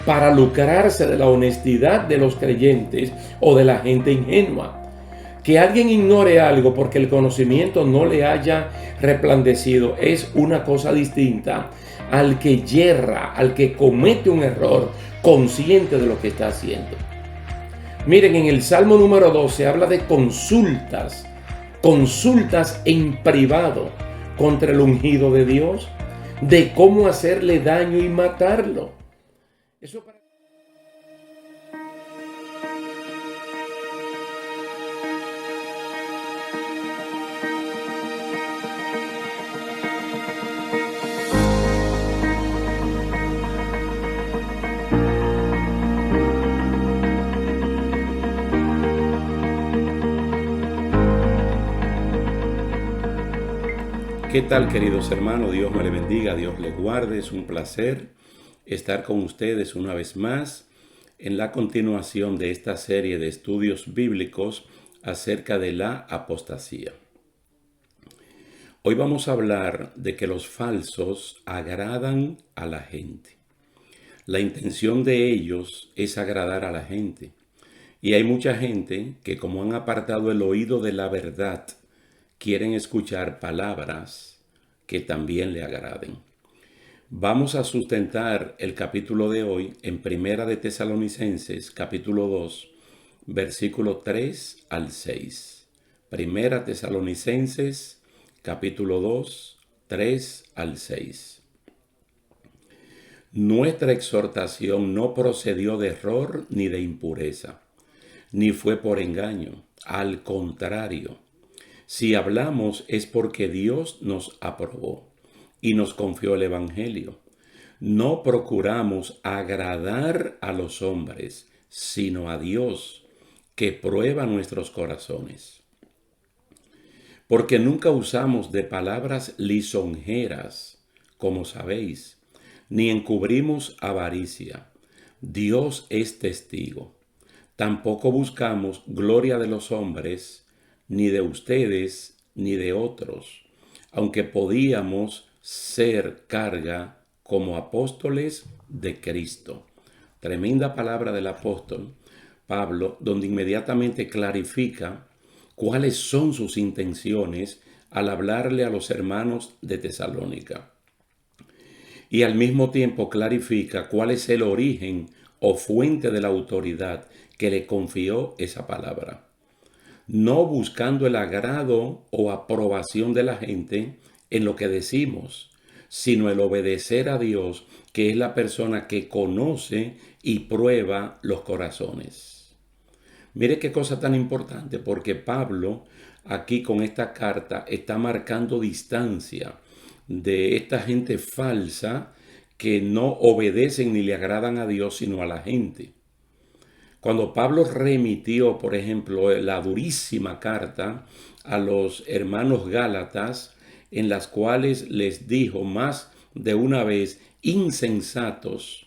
para lucrarse de la honestidad de los creyentes o de la gente ingenua. Que alguien ignore algo porque el conocimiento no le haya resplandecido es una cosa distinta al que yerra, al que comete un error consciente de lo que está haciendo. Miren, en el Salmo número 12 habla de consultas en privado contra el ungido de Dios, de cómo hacerle daño y matarlo. Eso para... ¿Qué tal, queridos hermanos? Dios me le bendiga, Dios le guarde. Es un placer estar con ustedes una vez más en la continuación de esta serie de estudios bíblicos acerca de la apostasía. Hoy vamos a hablar de que los falsos agradan a la gente. La intención de ellos es agradar a la gente. Y hay mucha gente que, como han apartado el oído de la verdad, quieren escuchar palabras que también le agraden. Vamos a sustentar el capítulo de hoy en Primera de Tesalonicenses, capítulo 2, versículo 3 al 6. Primera Tesalonicenses, capítulo 2, 3 al 6. Nuestra exhortación no procedió de error ni de impureza, ni fue por engaño. Al contrario, si hablamos es porque Dios nos aprobó y nos confió el Evangelio. No procuramos agradar a los hombres, sino a Dios, que prueba nuestros corazones. Porque nunca usamos de palabras lisonjeras, como sabéis, ni encubrimos avaricia. Dios es testigo. Tampoco buscamos gloria de los hombres, ni de ustedes, ni de otros, aunque podíamos ser carga como apóstoles de Cristo. Tremenda palabra del apóstol Pablo, donde inmediatamente clarifica cuáles son sus intenciones al hablarle a los hermanos de Tesalónica. Y al mismo tiempo clarifica cuál es el origen o fuente de la autoridad que le confió esa palabra. No buscando el agrado o aprobación de la gente en lo que decimos, sino el obedecer a Dios, que es la persona que conoce y prueba los corazones. Mire qué cosa tan importante, porque Pablo aquí con esta carta está marcando distancia de esta gente falsa que no obedecen ni le agradan a Dios, sino a la gente. Cuando Pablo remitió, por ejemplo, la durísima carta a los hermanos Gálatas, en las cuales les dijo más de una vez, insensatos,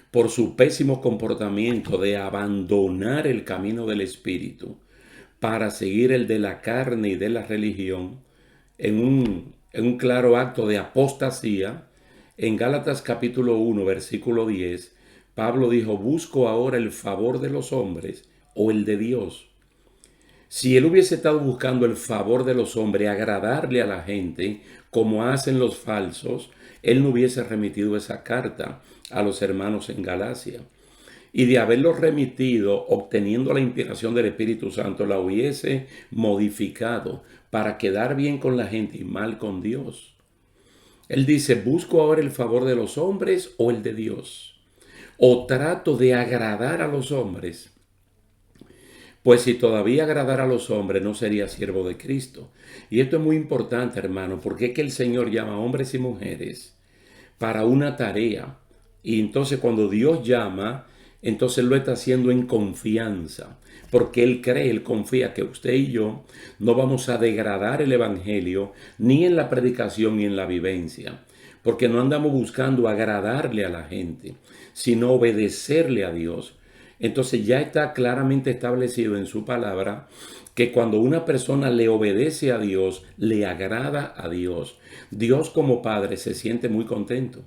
por su pésimo comportamiento de abandonar el camino del Espíritu para seguir el de la carne y de la religión, en un claro acto de apostasía, en Gálatas capítulo 1, versículo 10, Pablo dijo, busco ahora el favor de los hombres o el de Dios. Si él hubiese estado buscando el favor de los hombres, agradarle a la gente, como hacen los falsos, él no hubiese remitido esa carta a los hermanos en Galacia. Y de haberlo remitido, obteniendo la inspiración del Espíritu Santo, la hubiese modificado para quedar bien con la gente y mal con Dios. Él dice, busco ahora el favor de los hombres o el de Dios. O trato de agradar a los hombres. Pues si todavía agradara a los hombres, no sería siervo de Cristo. Y esto es muy importante, hermano, porque es que el Señor llama a hombres y mujeres para una tarea. Y entonces cuando Dios llama, entonces lo está haciendo en confianza. Porque Él cree, Él confía que usted y yo no vamos a degradar el Evangelio ni en la predicación ni en la vivencia. Porque no andamos buscando agradarle a la gente, sino obedecerle a Dios. Entonces ya está claramente establecido en su palabra que cuando una persona le obedece a Dios, le agrada a Dios. Dios como Padre se siente muy contento.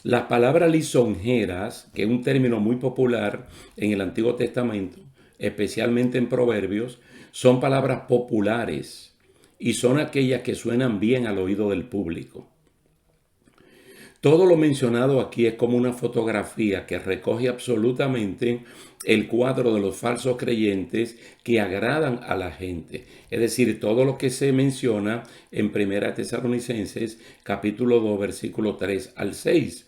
Las palabras lisonjeras, que es un término muy popular en el Antiguo Testamento, especialmente en Proverbios, son palabras populares y son aquellas que suenan bien al oído del público. Todo lo mencionado aquí es como una fotografía que recoge absolutamente el cuadro de los falsos creyentes que agradan a la gente. Es decir, todo lo que se menciona en 1 Tesalonicenses capítulo 2 versículo 3 al 6.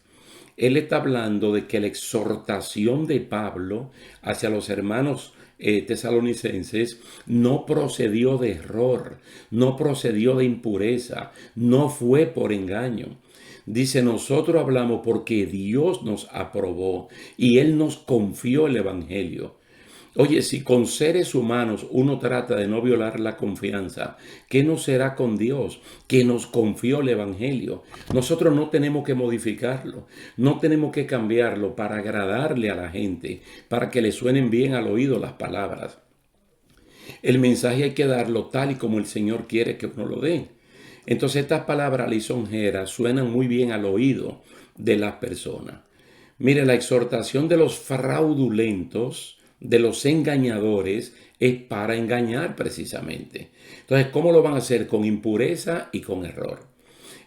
Él está hablando de que la exhortación de Pablo hacia los hermanos tesalonicenses no procedió de error, no procedió de impureza, no fue por engaño. Dice, nosotros hablamos porque Dios nos aprobó y Él nos confió el Evangelio. Oye, si con seres humanos uno trata de no violar la confianza, ¿qué no será con Dios que nos confió el Evangelio? Nosotros no tenemos que modificarlo, no tenemos que cambiarlo para agradarle a la gente, para que le suenen bien al oído las palabras. El mensaje hay que darlo tal y como el Señor quiere que uno lo dé. Entonces estas palabras lisonjeras suenan muy bien al oído de las personas. Mire, la exhortación de los fraudulentos, de los engañadores, es para engañar precisamente. Entonces, ¿cómo lo van a hacer? Con impureza y con error.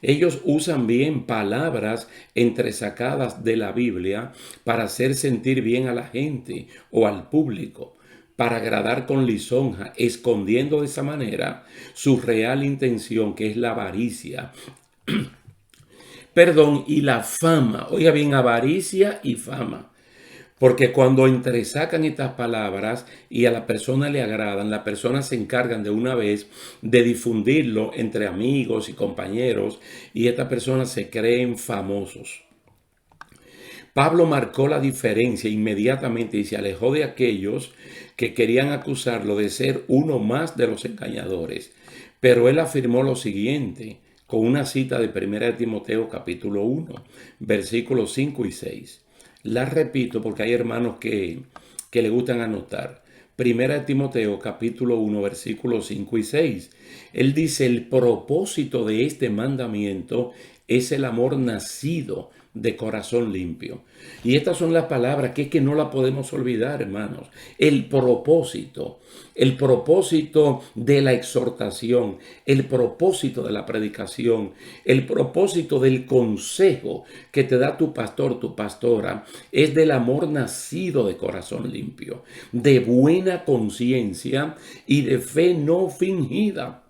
Ellos usan bien palabras entresacadas de la Biblia para hacer sentir bien a la gente o al público, para agradar con lisonja, escondiendo de esa manera su real intención, que es la avaricia. Perdón, y la fama. Oiga bien, avaricia y fama. Porque cuando entresacan estas palabras y a la persona le agradan, las personas se encargan de una vez de difundirlo entre amigos y compañeros y estas personas se creen famosos. Pablo marcó la diferencia inmediatamente y se alejó de aquellos que querían acusarlo de ser uno más de los engañadores. Pero él afirmó lo siguiente con una cita de 1 Timoteo capítulo 1, versículos 5 y 6. La repito porque hay hermanos que le gustan anotar. 1 Timoteo capítulo 1 versículos 5 y 6. Él dice, el propósito de este mandamiento es el amor nacido de corazón limpio. Y estas son las palabras que es que no la podemos olvidar, hermanos. El propósito de la exhortación, el propósito de la predicación, el propósito del consejo que te da tu pastor, tu pastora, es del amor nacido de corazón limpio, de buena conciencia y de fe no fingida.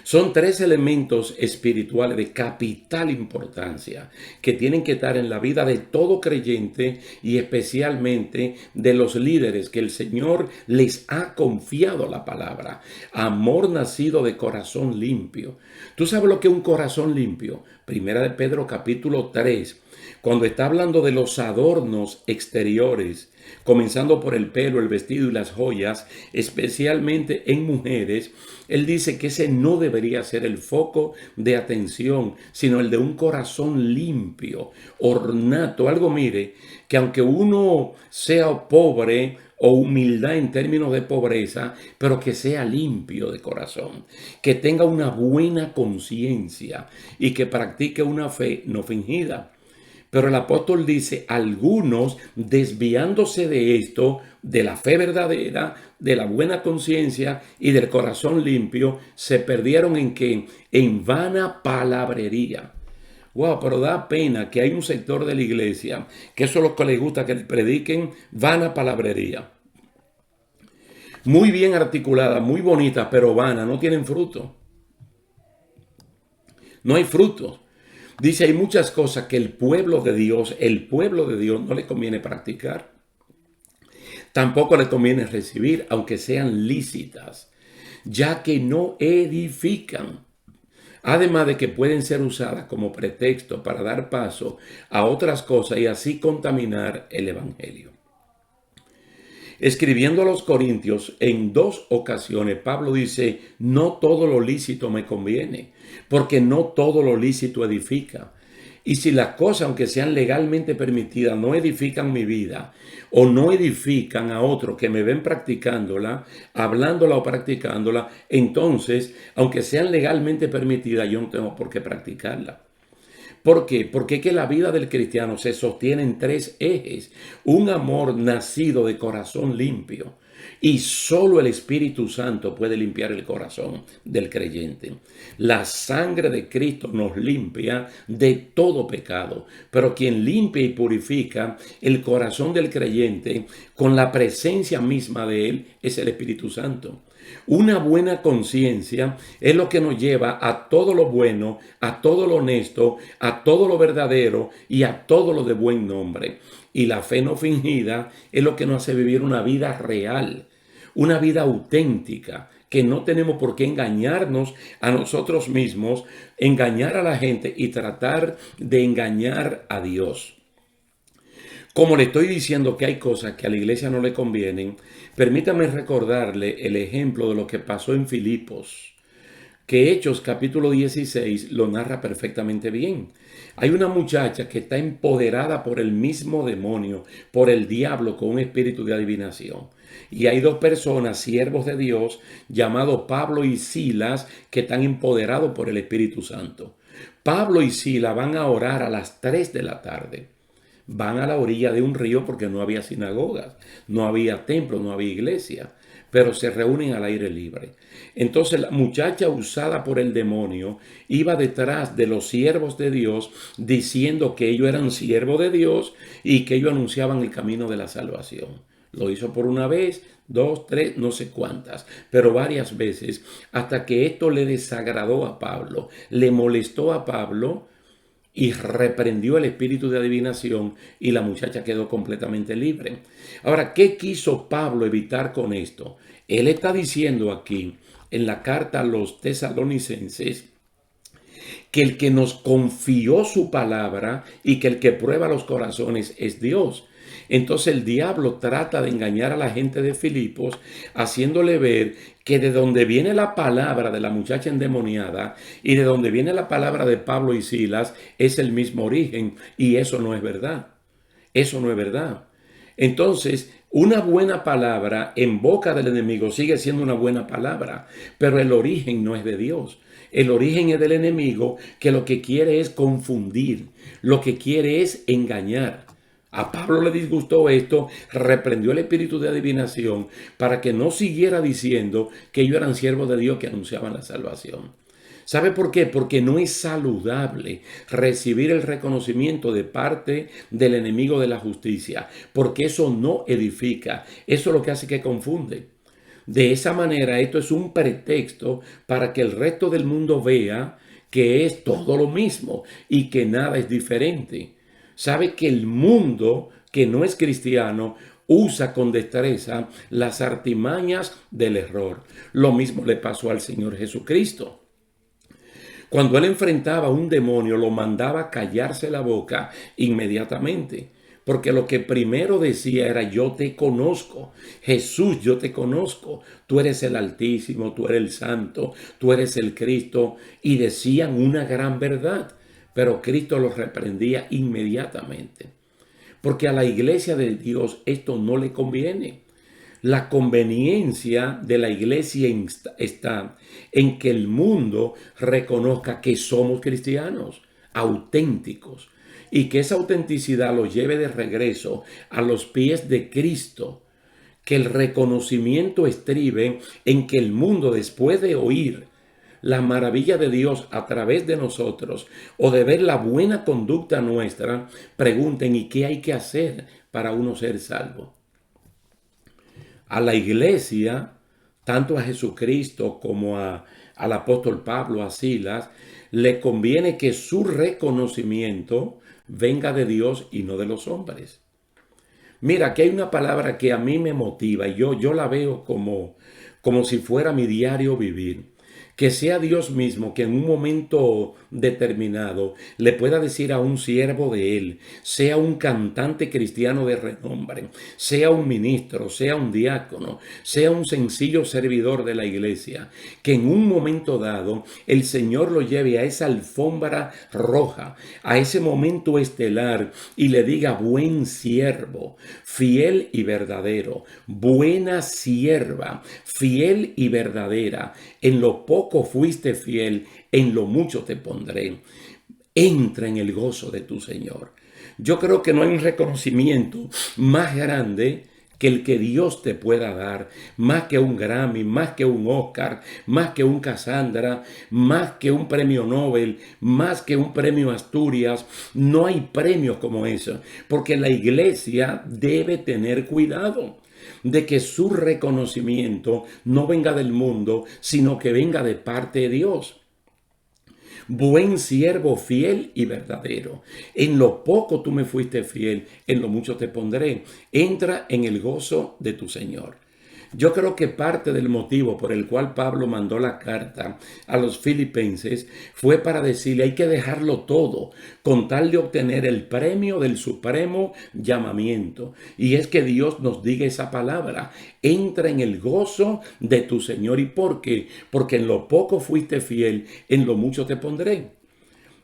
Son tres elementos espirituales de capital importancia que tienen que estar en la vida de todo creyente y especialmente de los líderes que el Señor les ha confiado la palabra. Amor nacido de corazón limpio. ¿Tú sabes lo que es un corazón limpio? Primera de Pedro capítulo 3. Cuando está hablando de los adornos exteriores, comenzando por el pelo, el vestido y las joyas, especialmente en mujeres, él dice que ese no debería ser el foco de atención, sino el de un corazón limpio, ornato. Algo, mire, que aunque uno sea pobre o humildad en términos de pobreza, pero que sea limpio de corazón, que tenga una buena conciencia y que practique una fe no fingida. Pero el apóstol dice, algunos desviándose de esto, de la fe verdadera, de la buena conciencia y del corazón limpio, se perdieron en qué? En vana palabrería. Wow, pero da pena que hay un sector de la iglesia que eso es lo que les gusta que les prediquen, vana palabrería. Muy bien articulada, muy bonita, pero vana, no tienen fruto. No hay fruto. Dice, hay muchas cosas que el pueblo de Dios no le conviene practicar. Tampoco le conviene recibir, aunque sean lícitas, ya que no edifican. Además de que pueden ser usadas como pretexto para dar paso a otras cosas y así contaminar el evangelio. Escribiendo a los Corintios, en 2 ocasiones, Pablo dice, no todo lo lícito me conviene, porque no todo lo lícito edifica. Y si las cosas, aunque sean legalmente permitidas, no edifican mi vida o no edifican a otros que me ven practicándola, hablándola o practicándola, entonces, aunque sean legalmente permitidas, yo no tengo por qué practicarla. ¿Por qué? Porque es que la vida del cristiano se sostiene en tres ejes. Un amor nacido de corazón limpio. Y solo el Espíritu Santo puede limpiar el corazón del creyente. La sangre de Cristo nos limpia de todo pecado. Pero quien limpia y purifica el corazón del creyente con la presencia misma de Él es el Espíritu Santo. Una buena conciencia es lo que nos lleva a todo lo bueno, a todo lo honesto, a todo lo verdadero y a todo lo de buen nombre. Y la fe no fingida es lo que nos hace vivir una vida real, una vida auténtica, que no tenemos por qué engañarnos a nosotros mismos, engañar a la gente y tratar de engañar a Dios. Como le estoy diciendo que hay cosas que a la iglesia no le convienen, permítame recordarle el ejemplo de lo que pasó en Filipos, que Hechos capítulo 16 lo narra perfectamente bien. Hay una muchacha que está empoderada por el mismo demonio, por el diablo, con un espíritu de adivinación. Y hay dos personas, siervos de Dios, llamados Pablo y Silas, que están empoderados por el Espíritu Santo. Pablo y Silas van a orar a las 3 de la tarde. Van a la orilla de un río porque no había sinagogas, no había templo, no había iglesia, pero se reúnen al aire libre. Entonces la muchacha usada por el demonio iba detrás de los siervos de Dios diciendo que ellos eran siervos de Dios y que ellos anunciaban el camino de la salvación. Lo hizo por una vez, dos, tres, no sé cuántas, pero varias veces, hasta que esto le desagradó a Pablo, le molestó a Pablo y reprendió el espíritu de adivinación y la muchacha quedó completamente libre. Ahora, ¿qué quiso Pablo evitar con esto? Él está diciendo aquí en la carta a los tesalonicenses que el que nos confió su palabra y que el que prueba los corazones es Dios. Entonces el diablo trata de engañar a la gente de Filipos, haciéndole ver que de donde viene la palabra de la muchacha endemoniada y de donde viene la palabra de Pablo y Silas es el mismo origen, y eso no es verdad. Eso no es verdad. Entonces, una buena palabra en boca del enemigo sigue siendo una buena palabra, pero el origen no es de Dios. El origen es del enemigo, que lo que quiere es confundir, lo que quiere es engañar. A Pablo le disgustó esto, reprendió el espíritu de adivinación para que no siguiera diciendo que ellos eran siervos de Dios que anunciaban la salvación. ¿Sabe por qué? Porque no es saludable recibir el reconocimiento de parte del enemigo de la justicia, porque eso no edifica, eso es lo que hace que confunde. De esa manera, esto es un pretexto para que el resto del mundo vea que es todo lo mismo y que nada es diferente. Sabe que el mundo que no es cristiano usa con destreza las artimañas del error. Lo mismo le pasó al Señor Jesucristo. Cuando él enfrentaba a un demonio, lo mandaba a callarse la boca inmediatamente. Porque lo que primero decía era: yo te conozco, Jesús, yo te conozco, tú eres el Altísimo, tú eres el Santo, tú eres el Cristo. Y decían una gran verdad, pero Cristo los reprendía inmediatamente. Porque a la iglesia de Dios esto no le conviene. La conveniencia de la iglesia está en que el mundo reconozca que somos cristianos, auténticos, y que esa autenticidad los lleve de regreso a los pies de Cristo. Que el reconocimiento estribe en que el mundo, después de oír la maravilla de Dios a través de nosotros o de ver la buena conducta nuestra, pregunten: ¿y qué hay que hacer para uno ser salvo? A la iglesia, tanto a Jesucristo como al apóstol Pablo, a Silas, le conviene que su reconocimiento venga de Dios y no de los hombres. Mira, aquí hay una palabra que a mí me motiva y yo la veo como si fuera mi diario vivir. Que sea Dios mismo que en un momento determinado le pueda decir a un siervo de Él, sea un cantante cristiano de renombre, sea un ministro, sea un diácono, sea un sencillo servidor de la iglesia, que en un momento dado el Señor lo lleve a esa alfombra roja, a ese momento estelar y le diga: buen siervo, fiel y verdadero, buena sierva, fiel y verdadera, en lo poco fuiste fiel, en lo mucho te pondré. entra en el gozo de tu Señor. Yo creo que no hay un reconocimiento más grande que el que Dios te pueda dar, más que un Grammy, más que un Oscar, más que un Cassandra, más que un premio Nobel, más que un premio Asturias. No hay premios como eso, porque la iglesia debe tener cuidado de que su reconocimiento no venga del mundo, sino que venga de parte de Dios. Buen siervo, fiel y verdadero. En lo poco tú me fuiste fiel, en lo mucho te pondré. Entra en el gozo de tu Señor. Yo creo que parte del motivo por el cual Pablo mandó la carta a los filipenses fue para decirle hay que dejarlo todo con tal de obtener el premio del supremo llamamiento. Y es que Dios nos diga esa palabra, entra en el gozo de tu Señor. ¿Y por qué? Porque en lo poco fuiste fiel, en lo mucho te pondré.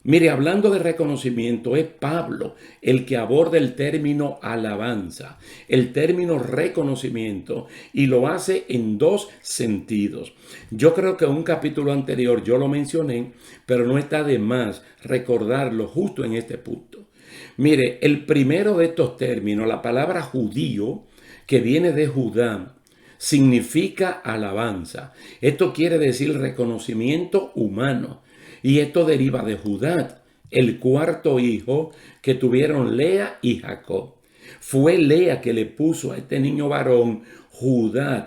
Mire, hablando de reconocimiento, es Pablo el que aborda el término alabanza, el término reconocimiento, y lo hace en dos sentidos. Yo creo que en un capítulo anterior yo lo mencioné, pero no está de más recordarlo justo en este punto. Mire, el primero de estos términos, la palabra judío, que viene de Judá, significa alabanza. Esto quiere decir reconocimiento humano. Y esto deriva de Judá, el cuarto hijo que tuvieron Lea y Jacob. Fue Lea que le puso a este niño varón Judá,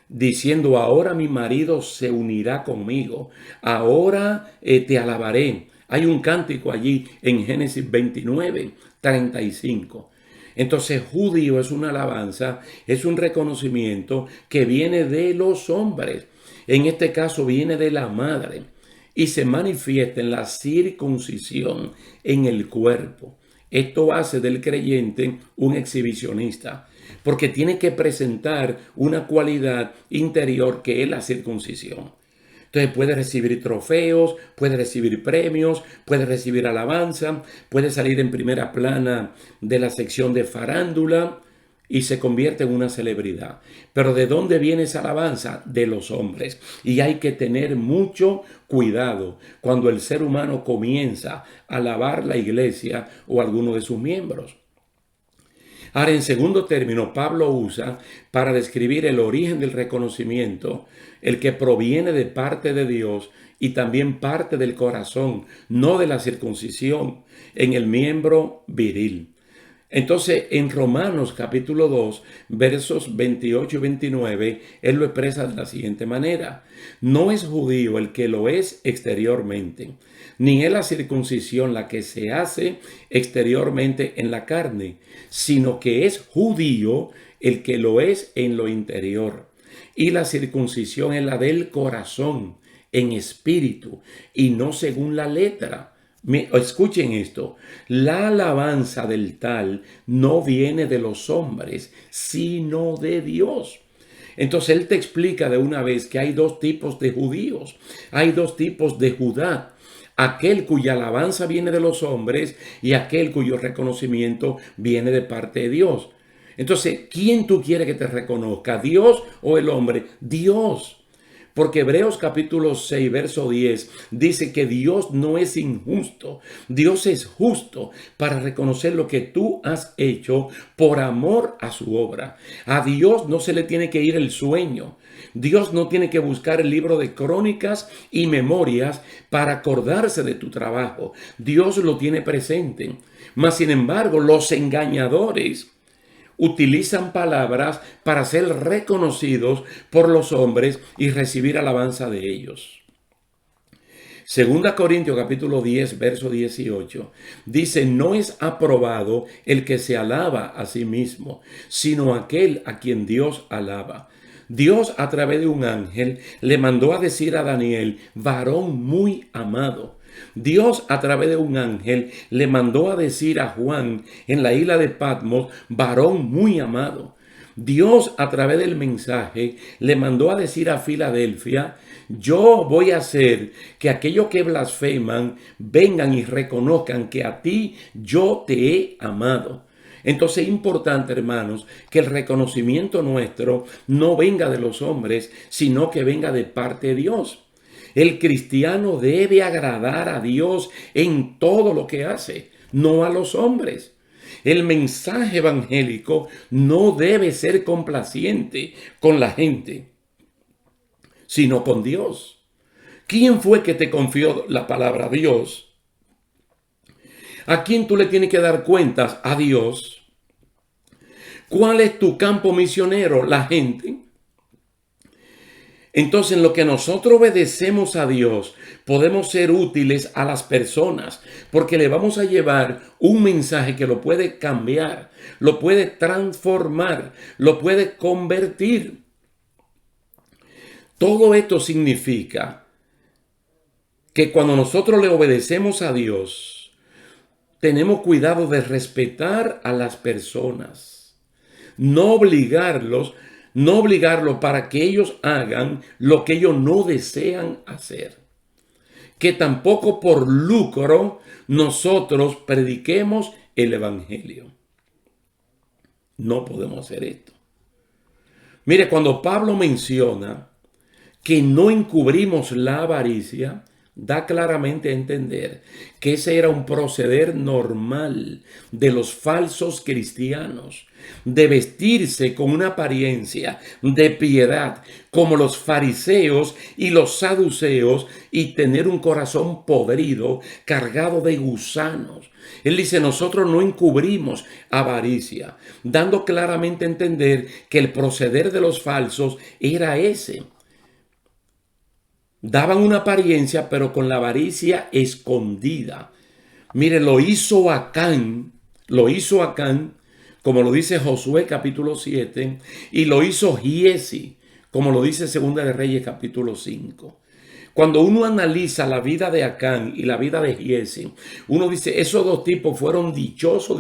diciendo, ahora mi marido se unirá conmigo, ahora te alabaré. Hay un cántico allí en Génesis 29, 35. Entonces, judío es una alabanza, es un reconocimiento que viene de los hombres. En este caso viene de la madre. Y se manifiesta en la circuncisión en el cuerpo. Esto hace del creyente un exhibicionista, porque tiene que presentar una cualidad interior que es la circuncisión. Entonces puede recibir trofeos, puede recibir premios, puede recibir alabanza, puede salir en primera plana de la sección de farándula y se convierte en una celebridad. Pero ¿de dónde viene esa alabanza? De los hombres. Y hay que tener mucho cuidado cuando el ser humano comienza a alabar la iglesia o alguno de sus miembros. Ahora, en segundo término, Pablo usa para describir el origen del reconocimiento, el que proviene de parte de Dios y también parte del corazón, no de la circuncisión, en el miembro viril. Entonces, en Romanos capítulo 2, versos 28 y 29, él lo expresa de la siguiente manera. No es judío el que lo es exteriormente, ni es la circuncisión la que se hace exteriormente en la carne, sino que es judío el que lo es en lo interior. Y la circuncisión es la del corazón, en espíritu, y no según la letra. Escuchen esto, la alabanza del tal no viene de los hombres, sino de Dios. Entonces él te explica de una vez que hay dos tipos de judíos, hay dos tipos de Judá. Aquel cuya alabanza viene de los hombres y aquel cuyo reconocimiento viene de parte de Dios. Entonces, ¿quién tú quieres que te reconozca? ¿Dios o el hombre? Dios. Porque Hebreos capítulo 6, verso 10 dice que Dios no es injusto. Dios es justo para reconocer lo que tú has hecho por amor a su obra. A Dios no se le tiene que ir el sueño. Dios no tiene que buscar el libro de crónicas y memorias para acordarse de tu trabajo. Dios lo tiene presente. Mas, sin embargo, los engañadores utilizan palabras para ser reconocidos por los hombres y recibir alabanza de ellos. Segunda Corintios capítulo 10, verso 18, dice, no es aprobado el que se alaba a sí mismo, sino aquel a quien Dios alaba. Dios a través de un ángel le mandó a decir a Daniel, varón muy amado. Dios a través de un ángel le mandó a decir a Juan en la isla de Patmos, varón muy amado. Dios a través del mensaje le mandó a decir a Filadelfia, yo voy a hacer que aquellos que blasfeman vengan y reconozcan que a ti yo te he amado. Entonces es importante, hermanos, que el reconocimiento nuestro no venga de los hombres, sino que venga de parte de Dios. El cristiano debe agradar a Dios en todo lo que hace, no a los hombres. El mensaje evangélico no debe ser complaciente con la gente, sino con Dios. ¿Quién fue que te confió la palabra? Dios. ¿A quién tú le tienes que dar cuentas? A Dios. ¿Cuál es tu campo misionero? La gente. Entonces, en lo que nosotros obedecemos a Dios, podemos ser útiles a las personas, porque le vamos a llevar un mensaje que lo puede cambiar, lo puede transformar, lo puede convertir. Todo esto significa que cuando nosotros le obedecemos a Dios, tenemos cuidado de respetar a las personas, no obligarlos para que ellos hagan lo que ellos no desean hacer. Que tampoco por lucro nosotros prediquemos el evangelio. No podemos hacer esto. Mire, cuando Pablo menciona que no encubrimos la avaricia, da claramente a entender que ese era un proceder normal de los falsos cristianos, de vestirse con una apariencia de piedad como los fariseos y los saduceos y tener un corazón podrido, cargado de gusanos. Él dice, nosotros no encubrimos avaricia, dando claramente a entender que el proceder de los falsos era ese. Daban una apariencia, pero con la avaricia escondida. Mire, lo hizo Acán, como lo dice Josué capítulo 7, y lo hizo Giezi, como lo dice Segunda de Reyes capítulo 5. Cuando uno analiza la vida de Acán y la vida de Giezi, uno dice, esos dos tipos fueron dichosos.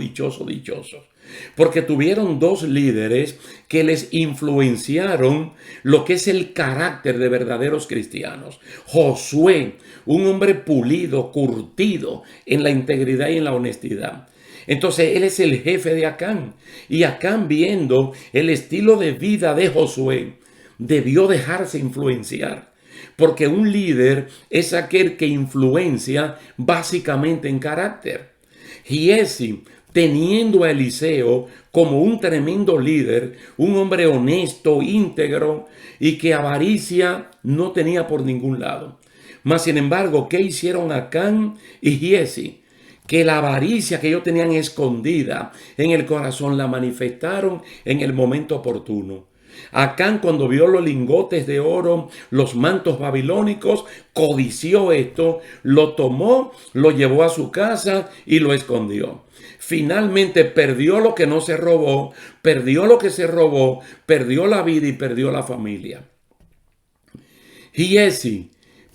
Porque tuvieron dos líderes que les influenciaron lo que es el carácter de verdaderos cristianos. Josué, un hombre pulido, curtido en la integridad y en la honestidad. Entonces él es el jefe de Acán. Y Acán, viendo el estilo de vida de Josué, debió dejarse influenciar. Porque un líder es aquel que influencia básicamente en carácter. Giezi, teniendo a Eliseo como un tremendo líder, un hombre honesto, íntegro y que avaricia no tenía por ningún lado. Mas sin embargo, ¿qué hicieron Acán y Giezi? Que la avaricia que ellos tenían escondida en el corazón la manifestaron en el momento oportuno. Acán, cuando vio los lingotes de oro, los mantos babilónicos, codició esto, lo tomó, lo llevó a su casa y lo escondió. Finalmente perdió lo que no se robó, perdió lo que se robó, perdió la vida y perdió la familia. Giezi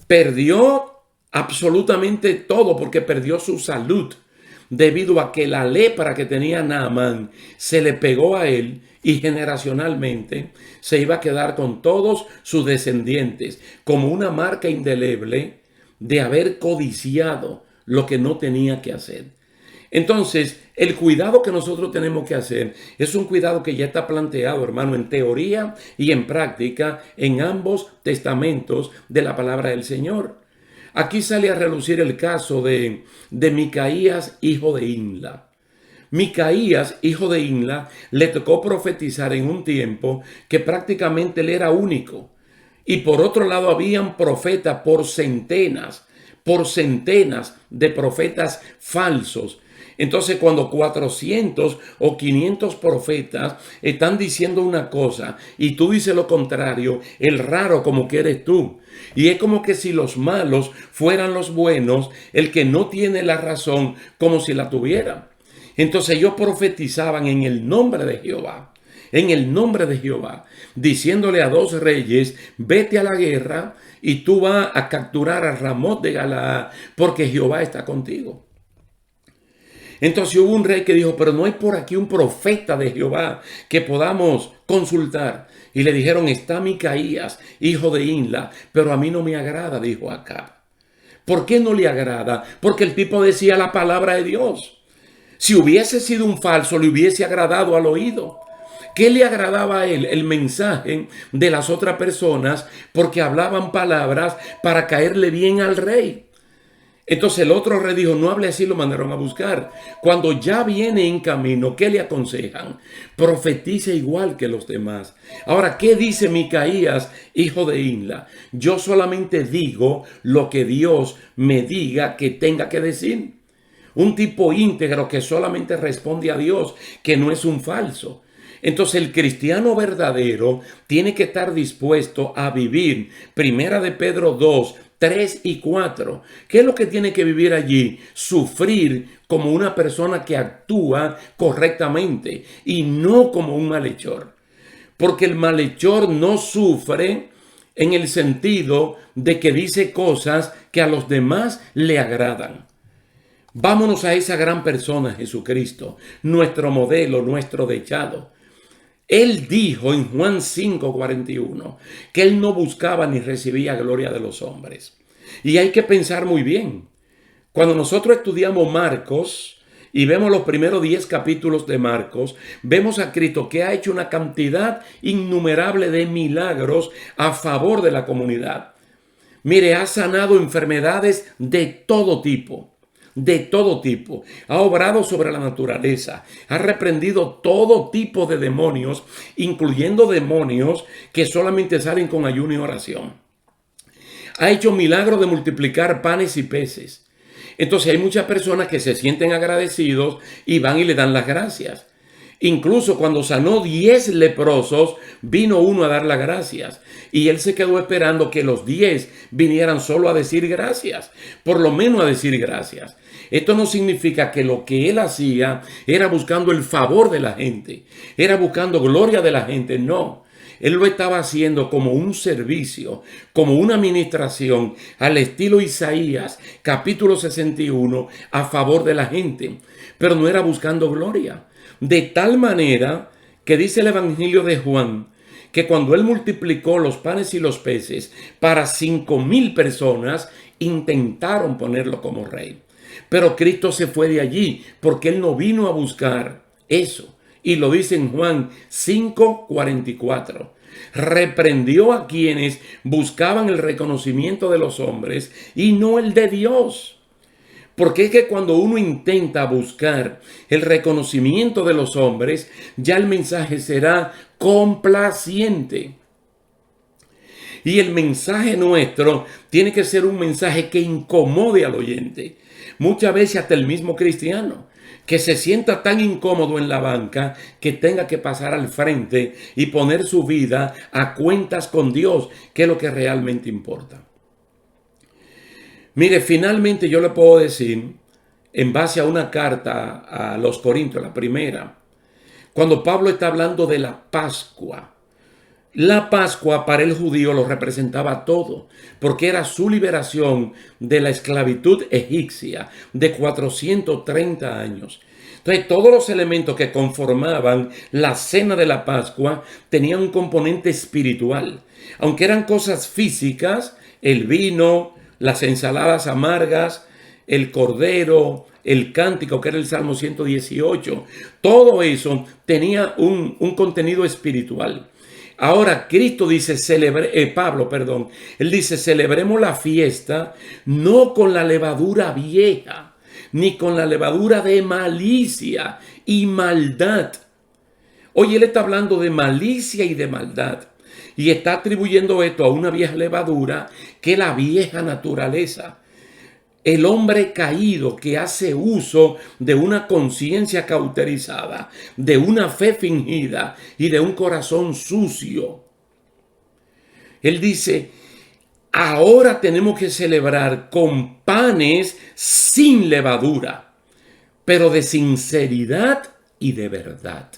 perdió absolutamente todo porque perdió su salud debido a que la lepra que tenía Naamán se le pegó a él y generacionalmente se iba a quedar con todos sus descendientes como una marca indeleble de haber codiciado lo que no tenía que hacer. Entonces, el cuidado que nosotros tenemos que hacer es un cuidado que ya está planteado, hermano, en teoría y en práctica en ambos testamentos de la palabra del Señor. Aquí sale a relucir el caso de Micaías, hijo de Imla. Micaías, hijo de Imla, le tocó profetizar en un tiempo que prácticamente él era único. Y por otro lado habían profetas por centenas de profetas falsos. Entonces, cuando 400 o 500 profetas están diciendo una cosa y tú dices lo contrario, el raro como que eres tú. Y es como que si los malos fueran los buenos, el que no tiene la razón como si la tuviera. Entonces ellos profetizaban en el nombre de Jehová. Diciéndole a dos reyes, vete a la guerra y tú vas a capturar a Ramot de Galaad porque Jehová está contigo. Entonces hubo un rey que dijo, pero no hay por aquí un profeta de Jehová que podamos consultar. Y le dijeron, está Micaías, hijo de Imla, pero a mí no me agrada, dijo Acab. ¿Por qué no le agrada? Porque el tipo decía la palabra de Dios. Si hubiese sido un falso, le hubiese agradado al oído. ¿Qué le agradaba a él? El mensaje de las otras personas, porque hablaban palabras para caerle bien al rey. Entonces el otro rey dijo, no hable así, lo mandaron a buscar. Cuando ya viene en camino, ¿qué le aconsejan? Profetice igual que los demás. Ahora, ¿qué dice Micaías, hijo de Imla? Yo solamente digo lo que Dios me diga que tenga que decir. Un tipo íntegro que solamente responde a Dios, que no es un falso. Entonces el cristiano verdadero tiene que estar dispuesto a vivir. Primera de Pedro 2, 3 y 4. ¿Qué es lo que tiene que vivir allí? Sufrir como una persona que actúa correctamente y no como un malhechor. Porque el malhechor no sufre en el sentido de que dice cosas que a los demás le agradan. Vámonos a esa gran persona, Jesucristo, nuestro modelo, nuestro dechado. Él dijo en Juan 5:41 que él no buscaba ni recibía gloria de los hombres. Y hay que pensar muy bien. Cuando nosotros estudiamos Marcos y vemos los primeros 10 capítulos de Marcos, vemos a Cristo que ha hecho una cantidad innumerable de milagros a favor de la comunidad. Mire, ha sanado enfermedades de todo tipo. De todo tipo. Ha obrado sobre la naturaleza. Ha reprendido todo tipo de demonios, incluyendo demonios que solamente salen con ayuno y oración. Ha hecho milagros de multiplicar panes y peces. Entonces hay muchas personas que se sienten agradecidos y van y le dan las gracias. Incluso cuando sanó 10 leprosos, vino uno a dar las gracias. Y él se quedó esperando que los 10 vinieran solo a decir gracias. Por lo menos a decir gracias. Esto no significa que lo que él hacía era buscando el favor de la gente. Era buscando gloria de la gente. No. Él lo estaba haciendo como un servicio, como una administración al estilo Isaías, capítulo 61, a favor de la gente. Pero no era buscando gloria. De tal manera que dice el Evangelio de Juan, que cuando él multiplicó los panes y los peces para 5,000 personas, intentaron ponerlo como rey. Pero Cristo se fue de allí porque él no vino a buscar eso. Y lo dice en Juan 5:44. Reprendió a quienes buscaban el reconocimiento de los hombres y no el de Dios. Porque es que cuando uno intenta buscar el reconocimiento de los hombres, ya el mensaje será complaciente. Y el mensaje nuestro tiene que ser un mensaje que incomode al oyente. Muchas veces hasta el mismo cristiano, que se sienta tan incómodo en la banca que tenga que pasar al frente y poner su vida a cuentas con Dios, que es lo que realmente importa. Mire, finalmente yo le puedo decir, en base a una carta a los Corintios, la primera, cuando Pablo está hablando de la Pascua. La Pascua para el judío lo representaba todo, porque era su liberación de la esclavitud egipcia de 430 años. Entonces, todos los elementos que conformaban la cena de la Pascua tenían un componente espiritual. Aunque eran cosas físicas, el vino, las ensaladas amargas, el cordero, el cántico, que era el Salmo 118, todo eso tenía un contenido espiritual. Ahora Cristo dice, él dice, celebremos la fiesta no con la levadura vieja, ni con la levadura de malicia y maldad. Hoy él está hablando de malicia y de maldad. Y está atribuyendo esto a una vieja levadura, que es la vieja naturaleza. El hombre caído que hace uso de una conciencia cauterizada, de una fe fingida y de un corazón sucio. Él dice, ahora tenemos que celebrar con panes sin levadura, pero de sinceridad y de verdad.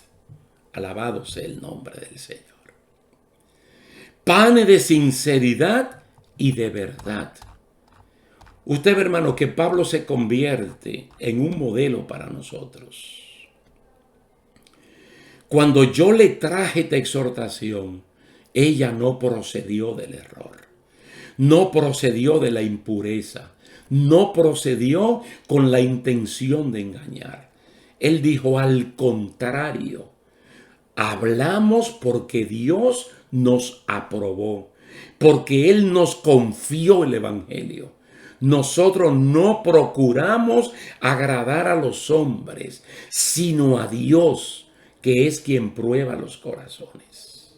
Alabado sea el nombre del Señor. Panes de sinceridad y de verdad. Usted ve, hermano, que Pablo se convierte en un modelo para nosotros. Cuando yo le traje esta exhortación, ella no procedió del error, no procedió de la impureza, no procedió con la intención de engañar. Él dijo al contrario. Hablamos porque Dios nos aprobó, porque Él nos confió el Evangelio. Nosotros no procuramos agradar a los hombres, sino a Dios, que es quien prueba los corazones.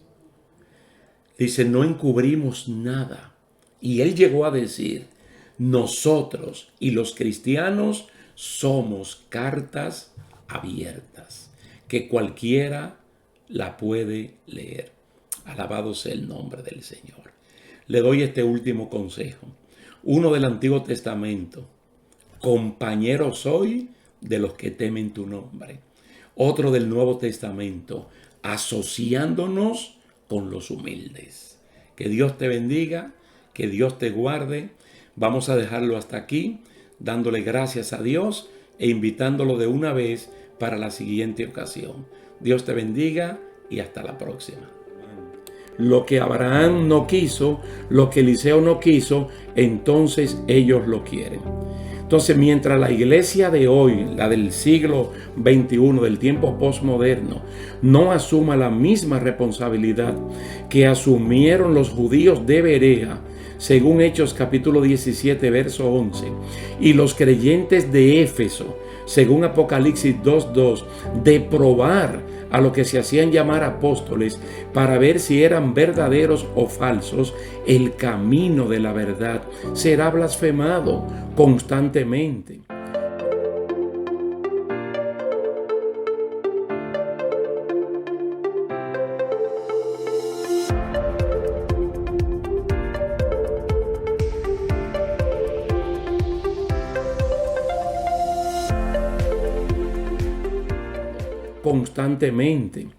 Dice, no encubrimos nada. Y Él llegó a decir, nosotros y los cristianos somos cartas abiertas, que cualquiera la puede leer. Alabado sea el nombre del Señor. Le doy este último consejo. Uno del Antiguo Testamento. Compañero soy de los que temen tu nombre. Otro del Nuevo Testamento. Asociándonos con los humildes. Que Dios te bendiga, que Dios te guarde. Vamos a dejarlo hasta aquí, dándole gracias a Dios e invitándolo de una vez para la siguiente ocasión. Dios te bendiga y hasta la próxima. Lo que Abraham no quiso, lo que Eliseo no quiso, entonces ellos lo quieren. Entonces, mientras la iglesia de hoy, la del siglo XXI, del tiempo postmoderno, no asuma la misma responsabilidad que asumieron los judíos de Berea, según Hechos capítulo 17, verso 11, y los creyentes de Éfeso, según Apocalipsis 2:2, de probar a los que se hacían llamar apóstoles para ver si eran verdaderos o falsos, el camino de la verdad será blasfemado constantemente. Constantemente.